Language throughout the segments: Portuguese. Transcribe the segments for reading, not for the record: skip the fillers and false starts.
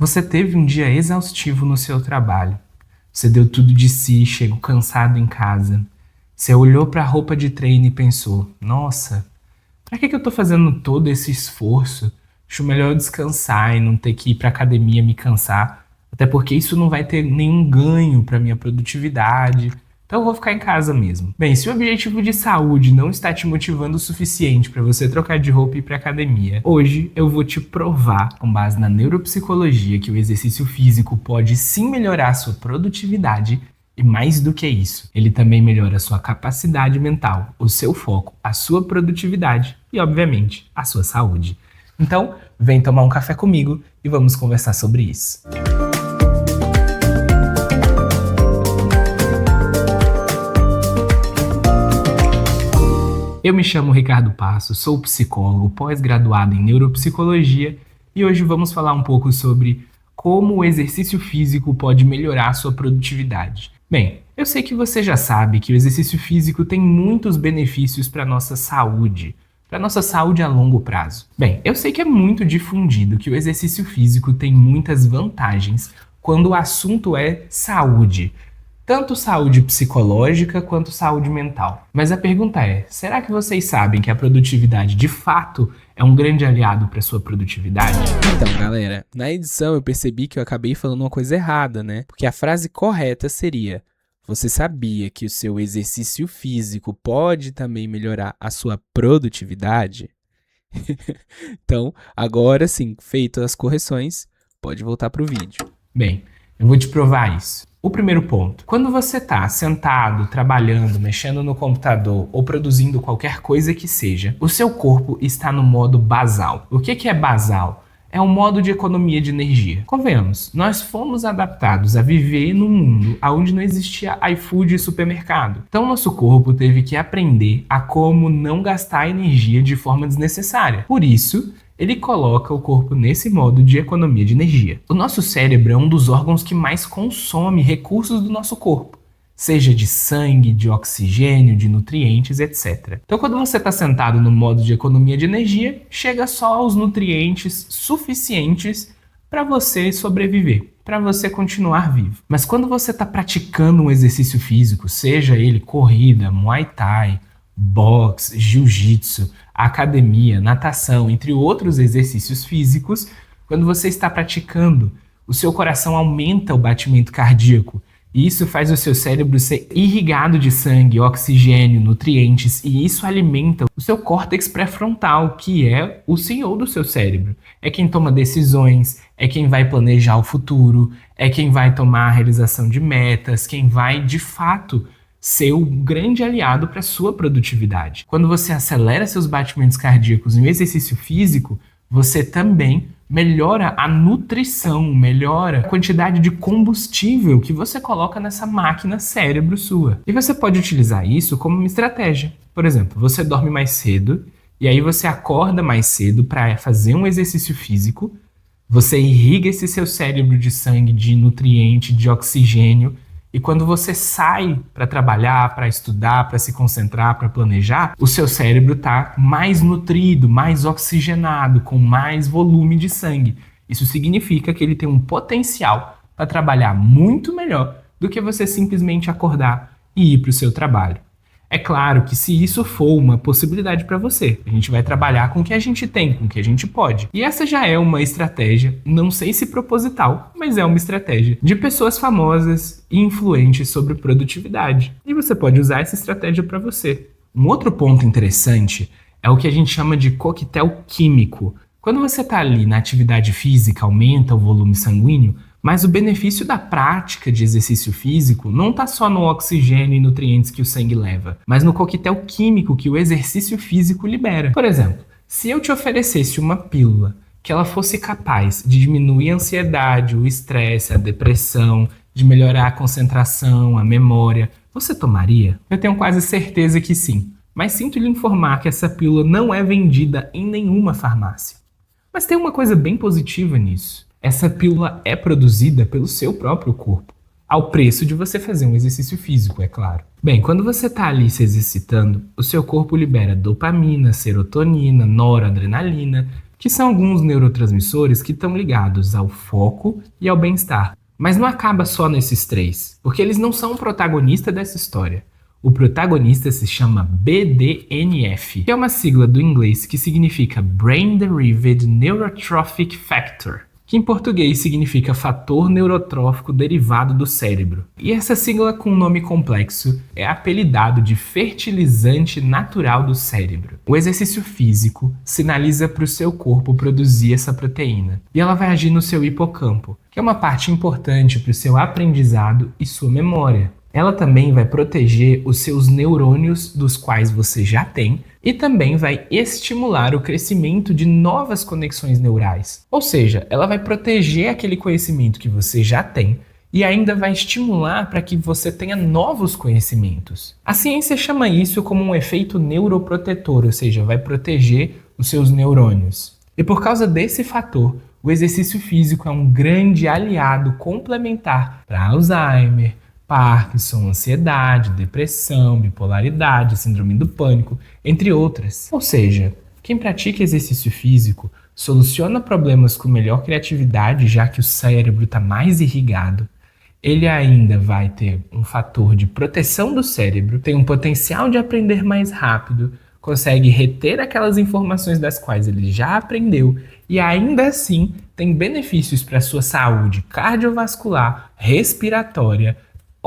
Você teve um dia exaustivo no seu trabalho. Você deu tudo de si, chegou cansado em casa. Você olhou para a roupa de treino e pensou: nossa, para que eu tô fazendo todo esse esforço? Acho melhor eu descansar e não ter que ir para academia me cansar, até porque isso não vai ter nenhum ganho para minha produtividade. Então eu vou ficar em casa mesmo. Bem, se o objetivo de saúde não está te motivando o suficiente para você trocar de roupa e ir para academia, hoje eu vou te provar, com base na neuropsicologia, que o exercício físico pode sim melhorar a sua produtividade. E mais do que isso, ele também melhora a sua capacidade mental, o seu foco, a sua produtividade e, obviamente, a sua saúde. Então, vem tomar um café comigo e vamos conversar sobre isso. Eu me chamo Ricardo Passo, sou psicólogo, pós-graduado em neuropsicologia e hoje vamos falar um pouco sobre como o exercício físico pode melhorar a sua produtividade. Bem, eu sei que você já sabe que o exercício físico tem muitos benefícios para a nossa saúde a longo prazo. Bem, eu sei que é muito difundido que o exercício físico tem muitas vantagens quando o assunto é saúde. Tanto saúde psicológica quanto saúde mental. Mas a pergunta é, será que vocês sabem que a produtividade de fato é um grande aliado para sua produtividade? Então, galera, na edição eu percebi que eu acabei falando uma coisa errada, né? Porque a frase correta seria: você sabia que o seu exercício físico pode também melhorar a sua produtividade? Então, agora sim, feitas as correções, pode voltar para o vídeo. Bem, eu vou te provar isso. O primeiro ponto, quando você está sentado, trabalhando, mexendo no computador ou produzindo qualquer coisa que seja, o seu corpo está no modo basal. O que é basal? É um modo de economia de energia. Convenhamos, nós fomos adaptados a viver num mundo onde não existia iFood e supermercado. Então nosso corpo teve que aprender a como não gastar energia de forma desnecessária. Por isso, ele coloca o corpo nesse modo de economia de energia. O nosso cérebro é um dos órgãos que mais consome recursos do nosso corpo, seja de sangue, de oxigênio, de nutrientes, etc. Então, quando você está sentado no modo de economia de energia, chega só aos nutrientes suficientes para você sobreviver, para você continuar vivo. Mas quando você está praticando um exercício físico, seja ele corrida, muay thai, boxe, jiu-jitsu, academia, natação, entre outros exercícios físicos, quando você está praticando, o seu coração aumenta o batimento cardíaco e isso faz o seu cérebro ser irrigado de sangue, oxigênio, nutrientes e isso alimenta o seu córtex pré-frontal, que é o senhor do seu cérebro. É quem toma decisões, é quem vai planejar o futuro, é quem vai tomar a realização de metas, quem vai, de fato, ser o grande aliado para a sua produtividade. Quando você acelera seus batimentos cardíacos em um exercício físico, você também melhora a nutrição, melhora a quantidade de combustível que você coloca nessa máquina cérebro sua. E você pode utilizar isso como uma estratégia. Por exemplo, você dorme mais cedo e aí você acorda mais cedo para fazer um exercício físico, você irriga esse seu cérebro de sangue, de nutriente, de oxigênio. E quando você sai para trabalhar, para estudar, para se concentrar, para planejar, o seu cérebro está mais nutrido, mais oxigenado, com mais volume de sangue. Isso significa que ele tem um potencial para trabalhar muito melhor do que você simplesmente acordar e ir para o seu trabalho. É claro que se isso for uma possibilidade para você, a gente vai trabalhar com o que a gente tem, com o que a gente pode. E essa já é uma estratégia, não sei se proposital, mas é uma estratégia de pessoas famosas e influentes sobre produtividade. E você pode usar essa estratégia para você. Um outro ponto interessante é o que a gente chama de coquetel químico. Quando você está ali na atividade física, aumenta o volume sanguíneo, mas o benefício da prática de exercício físico não está só no oxigênio e nutrientes que o sangue leva, mas no coquetel químico que o exercício físico libera. Por exemplo, se eu te oferecesse uma pílula que ela fosse capaz de diminuir a ansiedade, o estresse, a depressão, de melhorar a concentração, a memória, você tomaria? Eu tenho quase certeza que sim, mas sinto lhe informar que essa pílula não é vendida em nenhuma farmácia. Mas tem uma coisa bem positiva nisso. Essa pílula é produzida pelo seu próprio corpo, ao preço de você fazer um exercício físico, é claro. Bem, quando você está ali se exercitando, o seu corpo libera dopamina, serotonina, noradrenalina, que são alguns neurotransmissores que estão ligados ao foco e ao bem-estar. Mas não acaba só nesses três, porque eles não são o protagonista dessa história. O protagonista se chama BDNF, que é uma sigla do inglês que significa Brain Derived Neurotrophic Factor, que em português significa fator neurotrófico derivado do cérebro. E essa sigla com um nome complexo é apelidado de fertilizante natural do cérebro. O exercício físico sinaliza para o seu corpo produzir essa proteína, e ela vai agir no seu hipocampo, que é uma parte importante para o seu aprendizado e sua memória. Ela também vai proteger os seus neurônios, dos quais você já tem, e também vai estimular o crescimento de novas conexões neurais. Ou seja, ela vai proteger aquele conhecimento que você já tem e ainda vai estimular para que você tenha novos conhecimentos. A ciência chama isso como um efeito neuroprotetor, ou seja, vai proteger os seus neurônios. E por causa desse fator, o exercício físico é um grande aliado complementar para Alzheimer, Parkinson, ansiedade, depressão, bipolaridade, síndrome do pânico, entre outras. Ou seja, quem pratica exercício físico soluciona problemas com melhor criatividade, já que o cérebro está mais irrigado. Ele ainda vai ter um fator de proteção do cérebro, tem um potencial de aprender mais rápido, consegue reter aquelas informações das quais ele já aprendeu e ainda assim tem benefícios para a sua saúde cardiovascular, respiratória,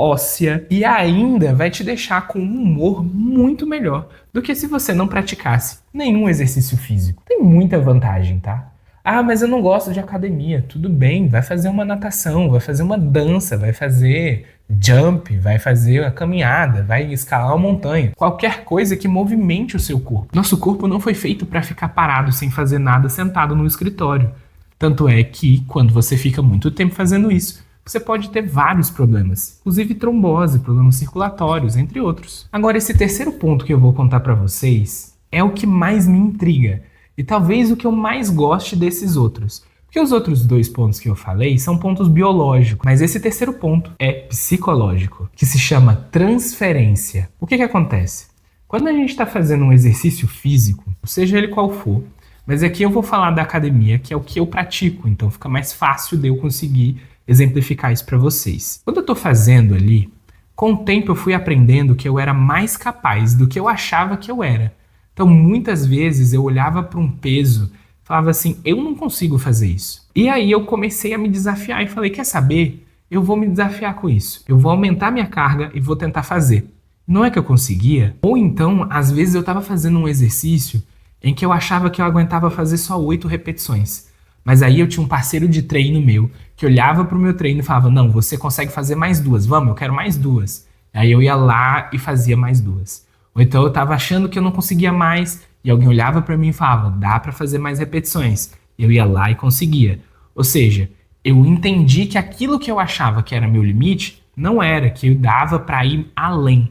óssea e ainda vai te deixar com um humor muito melhor do que se você não praticasse nenhum exercício físico. Tem muita vantagem, tá? Ah, mas eu não gosto de academia. Tudo bem, vai fazer uma natação, vai fazer uma dança, vai fazer jump, vai fazer a caminhada, vai escalar uma montanha. Qualquer coisa que movimente o seu corpo. Nosso corpo não foi feito para ficar parado sem fazer nada sentado no escritório. Tanto é que, quando você fica muito tempo fazendo isso, você pode ter vários problemas, inclusive trombose, problemas circulatórios, entre outros. Agora, esse terceiro ponto que eu vou contar para vocês é o que mais me intriga e talvez o que eu mais goste desses outros. Porque os outros dois pontos que eu falei são pontos biológicos, mas esse terceiro ponto é psicológico, que se chama transferência. O que acontece? Quando a gente está fazendo um exercício físico, seja ele qual for, mas aqui eu vou falar da academia, que é o que eu pratico, então fica mais fácil de eu conseguir exemplificar isso para vocês. Quando eu estou fazendo ali, com o tempo eu fui aprendendo que eu era mais capaz do que eu achava que eu era. Então muitas vezes eu olhava para um peso, falava assim, eu não consigo fazer isso. E aí eu comecei a me desafiar e falei, quer saber? Eu vou me desafiar com isso. Eu vou aumentar minha carga e vou tentar fazer. Não é que eu conseguia? Ou então, às vezes eu estava fazendo um exercício em que eu achava que eu aguentava fazer só 8 repetições. Mas aí eu tinha um parceiro de treino meu que olhava pro meu treino e falava, não, você consegue fazer mais 2, vamos, eu quero mais 2. Aí eu ia lá e fazia mais 2. Ou então eu tava achando que eu não conseguia mais e alguém olhava para mim e falava, dá para fazer mais repetições. Eu ia lá e conseguia. Ou seja, eu entendi que aquilo que eu achava que era meu limite não era, que eu dava para ir além.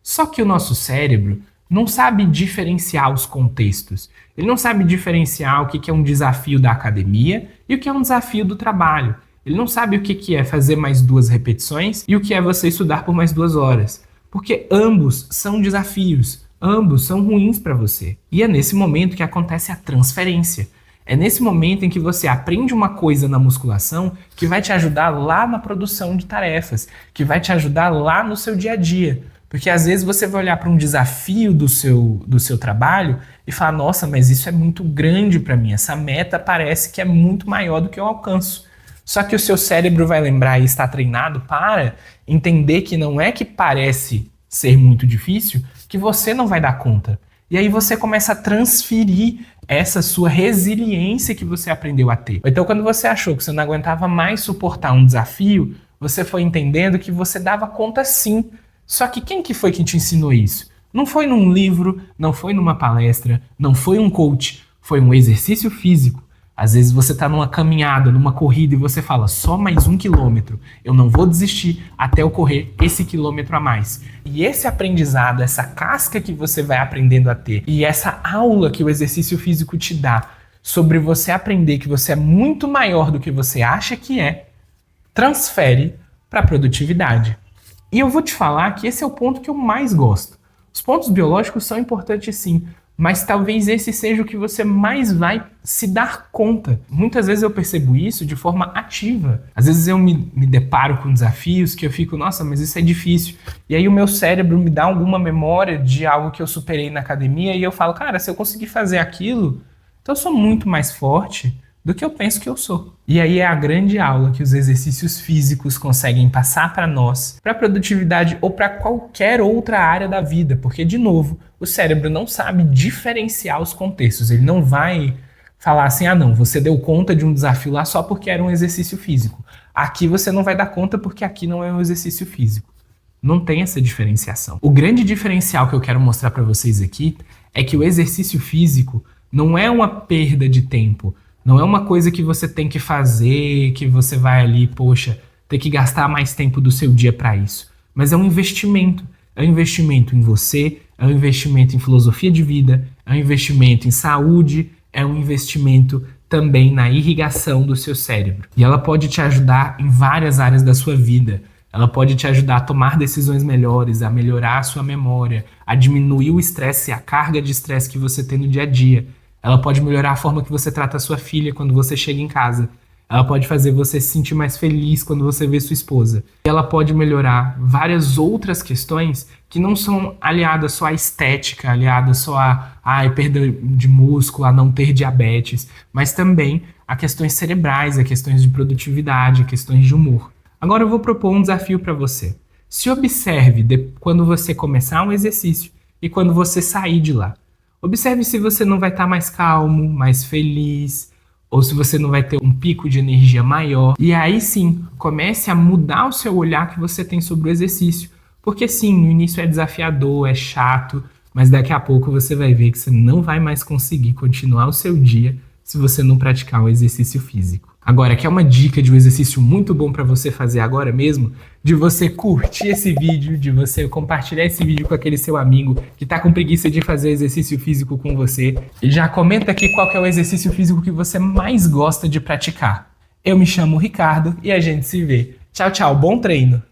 Só que o nosso cérebro não sabe diferenciar os contextos. Ele não sabe diferenciar o que é um desafio da academia e o que é um desafio do trabalho. Ele não sabe o que é fazer mais 2 repetições e o que é você estudar por mais 2 horas. Porque ambos são desafios, ambos são ruins para você. E é nesse momento que acontece a transferência. É nesse momento em que você aprende uma coisa na musculação que vai te ajudar lá na produção de tarefas, que vai te ajudar lá no seu dia a dia. Porque às vezes você vai olhar para um desafio do seu trabalho e falar, nossa, mas isso é muito grande para mim, essa meta parece que é muito maior do que eu alcanço. Só que o seu cérebro vai lembrar e está treinado para entender que não é que parece ser muito difícil, que você não vai dar conta. E aí você começa a transferir essa sua resiliência que você aprendeu a ter. Então quando você achou que você não aguentava mais suportar um desafio, você foi entendendo que você dava conta sim. Só que quem que foi que te ensinou isso? Não foi num livro, não foi numa palestra, não foi um coach, foi um exercício físico. Às vezes você está numa caminhada, numa corrida e você fala, só mais 1 quilômetro, eu não vou desistir até eu correr esse quilômetro a mais. E esse aprendizado, essa casca que você vai aprendendo a ter e essa aula que o exercício físico te dá sobre você aprender que você é muito maior do que você acha que é, transfere para a produtividade. E eu vou te falar que esse é o ponto que eu mais gosto. Os pontos biológicos são importantes sim, mas talvez esse seja o que você mais vai se dar conta. Muitas vezes eu percebo isso de forma ativa. Às vezes eu me deparo com desafios que eu fico, nossa, mas isso é difícil. E aí o meu cérebro me dá alguma memória de algo que eu superei na academia e eu falo, cara, se eu conseguir fazer aquilo, então eu sou muito mais forte do que eu penso que eu sou. E aí é a grande aula que os exercícios físicos conseguem passar para nós, para a produtividade ou para qualquer outra área da vida, porque, de novo, o cérebro não sabe diferenciar os contextos. Ele não vai falar assim, ah não, você deu conta de um desafio lá só porque era um exercício físico. Aqui você não vai dar conta porque aqui não é um exercício físico. Não tem essa diferenciação. O grande diferencial que eu quero mostrar para vocês aqui é que o exercício físico não é uma perda de tempo. Não é uma coisa que você tem que fazer, que você vai ali, poxa, ter que gastar mais tempo do seu dia para isso. Mas é um investimento. É um investimento em você, é um investimento em filosofia de vida, é um investimento em saúde, é um investimento também na irrigação do seu cérebro. E ela pode te ajudar em várias áreas da sua vida. Ela pode te ajudar a tomar decisões melhores, a melhorar a sua memória, a diminuir o estresse e a carga de estresse que você tem no dia a dia. Ela pode melhorar a forma que você trata a sua filha quando você chega em casa. Ela pode fazer você se sentir mais feliz quando você vê sua esposa. Ela pode melhorar várias outras questões que não são aliadas só à estética, aliadas só a perda de músculo, a não ter diabetes, mas também a questões cerebrais, a questões de produtividade, a questões de humor. Agora eu vou propor um desafio para você. Se observe quando você começar um exercício e quando você sair de lá. Observe se você não vai estar mais calmo, mais feliz, ou se você não vai ter um pico de energia maior. E aí sim, comece a mudar o seu olhar que você tem sobre o exercício. Porque sim, no início é desafiador, é chato, mas daqui a pouco você vai ver que você não vai mais conseguir continuar o seu dia se você não praticar o exercício físico. Agora, quer uma dica de um exercício muito bom para você fazer agora mesmo? De você curtir esse vídeo, de você compartilhar esse vídeo com aquele seu amigo que tá com preguiça de fazer exercício físico com você. E já comenta aqui qual que é o exercício físico que você mais gosta de praticar. Eu me chamo Ricardo e a gente se vê. Tchau, tchau, bom treino!